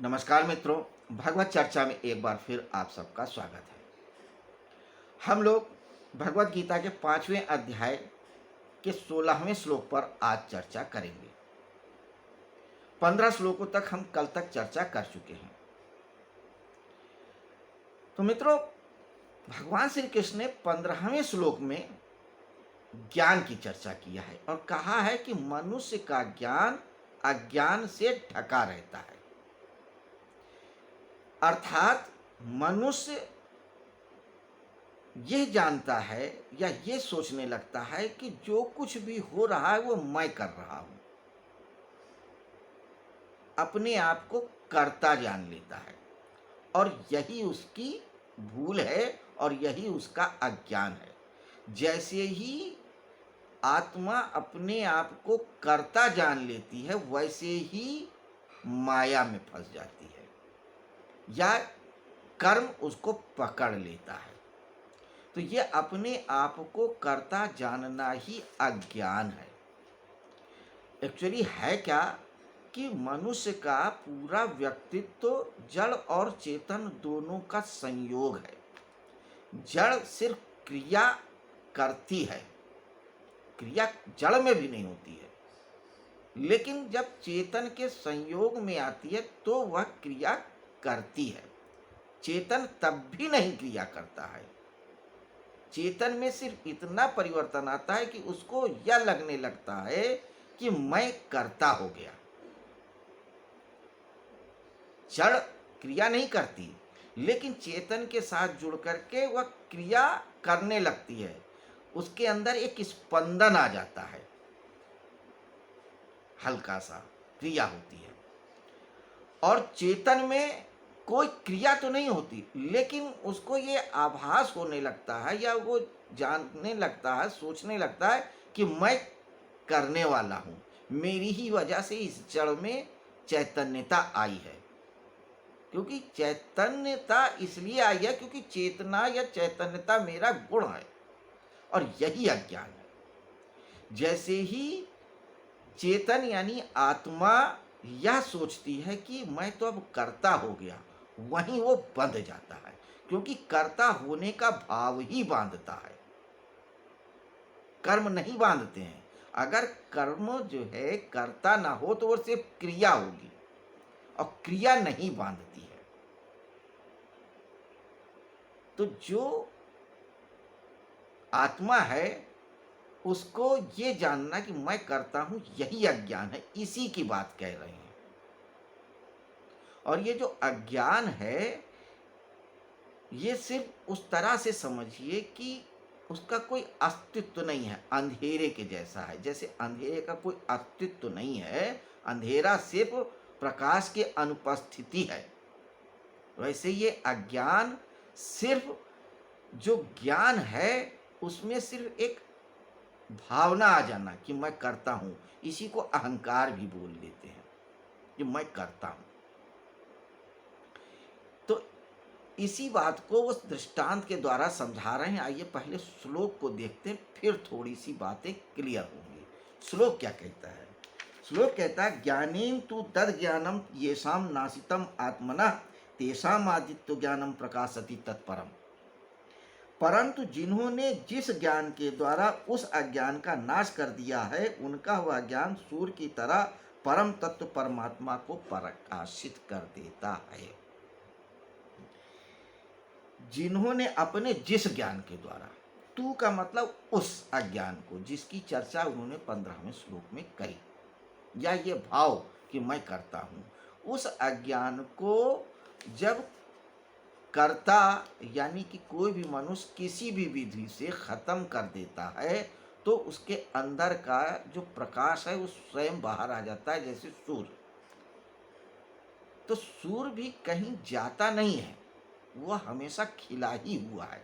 नमस्कार मित्रों, भगवत चर्चा में एक बार फिर आप सबका स्वागत है। हम लोग भगवत गीता के 5वें अध्याय के 16वें श्लोक पर आज चर्चा करेंगे। 15 श्लोकों तक हम कल तक चर्चा कर चुके हैं। तो मित्रों, भगवान श्री कृष्ण ने 15वें श्लोक में ज्ञान की चर्चा किया है और कहा है कि मनुष्य का ज्ञान अज्ञान से ढका रहता है। अर्थात मनुष्य यह जानता है या ये सोचने लगता है कि जो कुछ भी हो रहा है वो मैं कर रहा हूं, अपने आप को कर्ता जान लेता है और यही उसकी भूल है और यही उसका अज्ञान है। जैसे ही आत्मा अपने आप को कर्ता जान लेती है वैसे ही माया में फंस जाती है या कर्म उसको पकड़ लेता है। तो ये अपने आप को कर्ता जानना ही अज्ञान है। एक्चुअली है क्या कि मनुष्य का पूरा व्यक्तित्व जड़ और चेतन दोनों का संयोग है। जड़ सिर्फ क्रिया करती है, क्रिया जड़ में भी नहीं होती है, लेकिन जब चेतन के संयोग में आती है तो वह क्रिया करती है। चेतन तब भी नहीं क्रिया करता है। चेतन में सिर्फ इतना परिवर्तन आता है कि उसको यह लगने लगता है कि मैं कर्ता हो गया। जड़ क्रिया नहीं करती, लेकिन चेतन के साथ जुड़ करके वह क्रिया करने लगती है। उसके अंदर एक स्पंदन आ जाता है, हल्का सा क्रिया होती है। और चेतन में कोई क्रिया तो नहीं होती, लेकिन उसको ये आभास होने लगता है या वो जानने लगता है, सोचने लगता है कि मैं करने वाला हूँ, मेरी ही वजह से इस जड़ में चैतन्यता आई है। क्योंकि चैतन्यता इसलिए आई है क्योंकि चेतना या चैतन्यता मेरा गुण है और यही अज्ञान है। जैसे ही चेतन यानी आत्मा यह सोचती है कि मैं तो अब कर्ता हो गया, वहीं वो बंध जाता है, क्योंकि कर्ता होने का भाव ही बांधता है, कर्म नहीं बांधते हैं। अगर कर्म जो है कर्ता ना हो तो वो सिर्फ क्रिया होगी और क्रिया नहीं बांधती है। तो जो आत्मा है उसको ये जानना कि मैं करता हूं, यही अज्ञान है, इसी की बात कह रहे हैं। और ये जो अज्ञान है ये सिर्फ उस तरह से समझिए कि उसका कोई अस्तित्व नहीं है, अंधेरे के जैसा है। जैसे अंधेरे का कोई अस्तित्व नहीं है, अंधेरा सिर्फ प्रकाश के अनुपस्थिति है, वैसे ये अज्ञान सिर्फ जो ज्ञान है उसमें सिर्फ एक भावना आ जाना कि मैं करता हूं, इसी को अहंकार भी बोल देते हैं कि मैं करता हूं। तो इसी बात को उस दृष्टांत के द्वारा समझा रहे हैं। आइए पहले श्लोक को देखते हैं, फिर थोड़ी सी बातें क्लियर होंगी। श्लोक क्या कहता है? श्लोक कहता है, ज्ञानेन तु तद ज्ञानम येषाम नासितम आत्मना तेषाम आदित्य ज्ञानम प्रकाशति तत्परम। परंतु जिन्होंने जिस ज्ञान के द्वारा उस अज्ञान का नाश कर दिया है, उनका वह ज्ञान सूर्य की तरह परम तत्व परमात्मा को प्रकाशित कर देता है। जिन्होंने अपने जिस ज्ञान के द्वारा, तू का मतलब उस अज्ञान को, जिसकी चर्चा उन्होंने 15वें श्लोक में करी, या ये भाव कि मैं करता हूं, उस अज्ञान को जब कर्ता यानी कि कोई भी मनुष्य किसी भी विधि से खत्म कर देता है तो उसके अंदर का जो प्रकाश है वो स्वयं बाहर आ जाता है, जैसे सूर्य। तो सूर्य भी कहीं जाता नहीं है, वह हमेशा खिला ही हुआ है।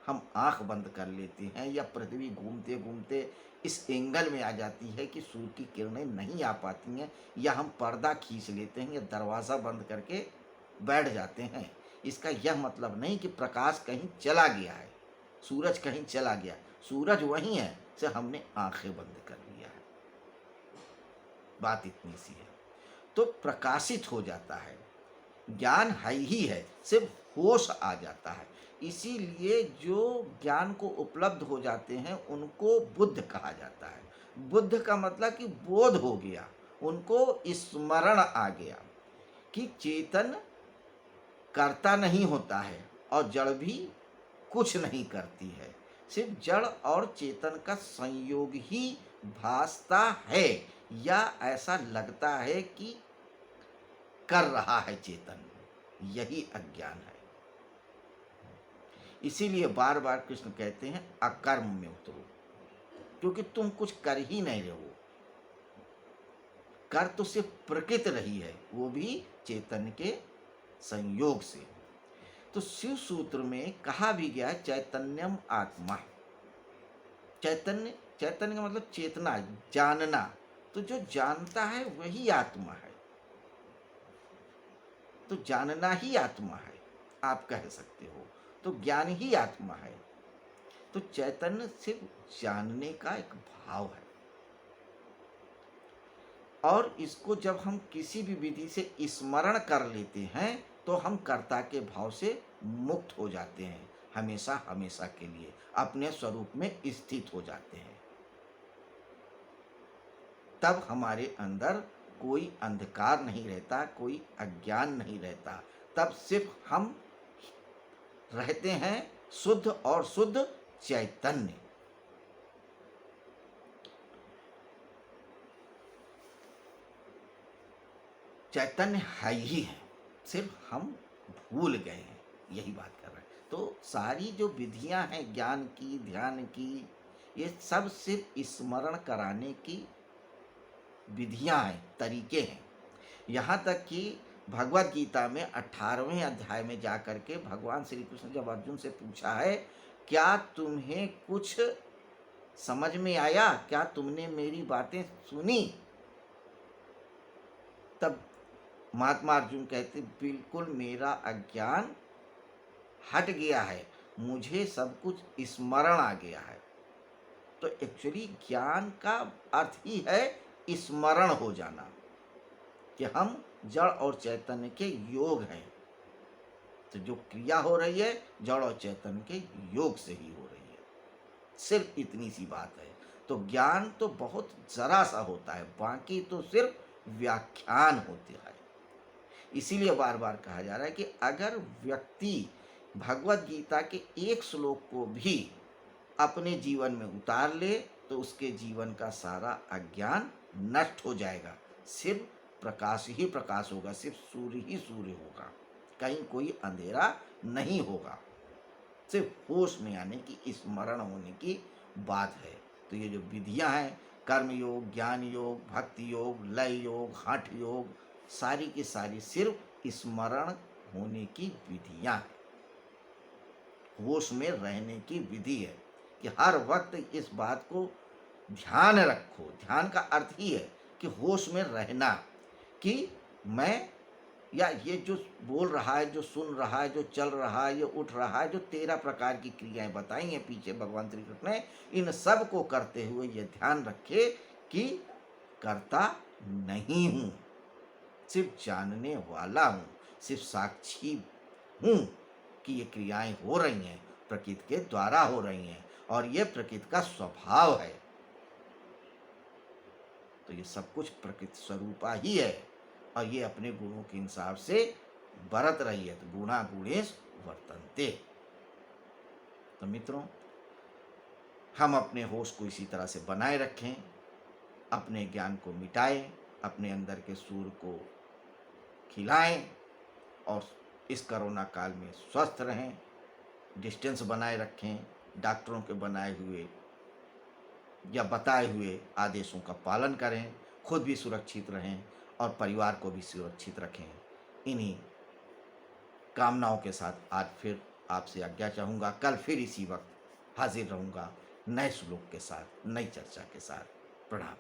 हम आंख बंद कर लेते हैं या पृथ्वी घूमते घूमते इस एंगल में आ जाती है कि सूर्य की किरणें नहीं आ पाती हैं, या हम पर्दा खींच लेते हैं या दरवाज़ा बंद करके बैठ जाते हैं। इसका यह मतलब नहीं कि प्रकाश कहीं चला गया है, सूरज कहीं चला गया, सूरज वहीं है, से हमने आंखें बंद कर लिया है। बात इतनी सी है। तो प्रकाशित हो जाता है। ज्ञान है ही है, सिर्फ होश आ जाता है। इसीलिए जो ज्ञान को उपलब्ध हो जाते हैं उनको बुद्ध कहा जाता है। बुद्ध का मतलब कि बोध हो गया, उनको स्मरण आ गया कि चेतन करता नहीं होता है और जड़ भी कुछ नहीं करती है, सिर्फ जड़ और चेतन का संयोग ही भासता है, या ऐसा लगता है कि कर रहा है चेतन। यही अज्ञान है। इसीलिए बार बार कृष्ण कहते हैं अकर्म में उतरो, क्योंकि तुम कुछ कर ही नहीं रहे हो। कर तो सिर्फ प्रकृति रही है, वो भी चेतन के संयोग से। तो शिव सूत्र में कहा भी गया चैतन्यम आत्मा। चैतन्य, चैतन्य का मतलब चेतना, जानना। तो जो जानता है वही आत्मा है। तो जानना ही आत्मा है, आप कह सकते हो। तो ज्ञान ही आत्मा है। तो चैतन्य सिर्फ जानने का एक भाव है, और इसको जब हम किसी भी विधि से स्मरण कर लेते हैं तो हम कर्ता के भाव से मुक्त हो जाते हैं, हमेशा हमेशा के लिए अपने स्वरूप में स्थित हो जाते हैं। तब हमारे अंदर कोई अंधकार नहीं रहता, कोई अज्ञान नहीं रहता। तब सिर्फ हम रहते हैं शुद्ध और शुद्ध चैतन्य। चैतन्य है ही है, सिर्फ हम भूल गए हैं, यही बात कर रहे हैं। तो सारी जो विधियां हैं ज्ञान की, ध्यान की, ये सब सिर्फ स्मरण कराने की विधियां हैं, तरीके हैं। यहाँ तक कि भगवत गीता में 18वें अध्याय में जाकर के भगवान श्री कृष्ण जब अर्जुन से पूछा है, क्या तुम्हें कुछ समझ में आया, क्या तुमने मेरी बातें सुनी? तब महात्मा अर्जुन कहते, बिल्कुल मेरा अज्ञान हट गया है, मुझे सब कुछ स्मरण आ गया है। तो एक्चुअली ज्ञान का अर्थ ही है स्मरण हो जाना, कि हम जड़ और चैतन्य के योग हैं। तो जो क्रिया हो रही है जड़ और चैतन्य के योग से ही हो रही है, सिर्फ इतनी सी बात है। तो ज्ञान तो बहुत जरा सा होता है, बाकी तो सिर्फ व्याख्यान होते हैं। इसीलिए बार बार कहा जा रहा है कि अगर व्यक्ति भगवत गीता के एक श्लोक को भी अपने जीवन में उतार ले तो उसके जीवन का सारा अज्ञान नष्ट हो जाएगा। सिर्फ प्रकाश ही प्रकाश होगा, सिर्फ सूर्य ही सूर्य होगा, कहीं कोई अंधेरा नहीं होगा। सिर्फ होश में आने की, स्मरण होने की बात है। तो ये जो विधियां हैं, कर्म योग, ज्ञान योग, भक्ति योग, लय योग, हठ योग, सारी की सारी सिर्फ स्मरण होने की विधियां हैं, होश में रहने की विधि है। कि हर वक्त इस बात को ध्यान रखो। ध्यान का अर्थ ही है कि होश में रहना, कि मैं, या ये जो बोल रहा है, जो सुन रहा है, जो चल रहा है, ये उठ रहा है, जो 13 प्रकार की क्रियाएं बताई हैं पीछे भगवान श्री कृष्ण ने, इन सब को करते हुए ये ध्यान रखे कि करता नहीं हूँ, सिर्फ जानने वाला हूँ, सिर्फ साक्षी हूँ कि ये क्रियाएं हो रही हैं, प्रकृति के द्वारा हो रही हैं, और ये प्रकृति का स्वभाव है। तो ये सब कुछ प्रकृति स्वरूपा ही है, और ये अपने गुणों के हिसाब से बरत रही है। तो गुणा गुणेश वर्तन्ते। तो मित्रों, हम अपने होश को इसी तरह से बनाए रखें, अपने ज्ञान को मिटाएं, अपने अंदर के सूर्य को खिलाएं, और इस कोरोना काल में स्वस्थ रहें, डिस्टेंस बनाए रखें, डॉक्टरों के बनाए हुए या बताए हुए आदेशों का पालन करें, खुद भी सुरक्षित रहें और परिवार को भी सुरक्षित रखें। इन्हीं कामनाओं के साथ आज फिर आपसे आज्ञा चाहूँगा। कल फिर इसी वक्त हाजिर रहूँगा नए श्लोक के साथ, नई चर्चा के साथ। प्रणाम।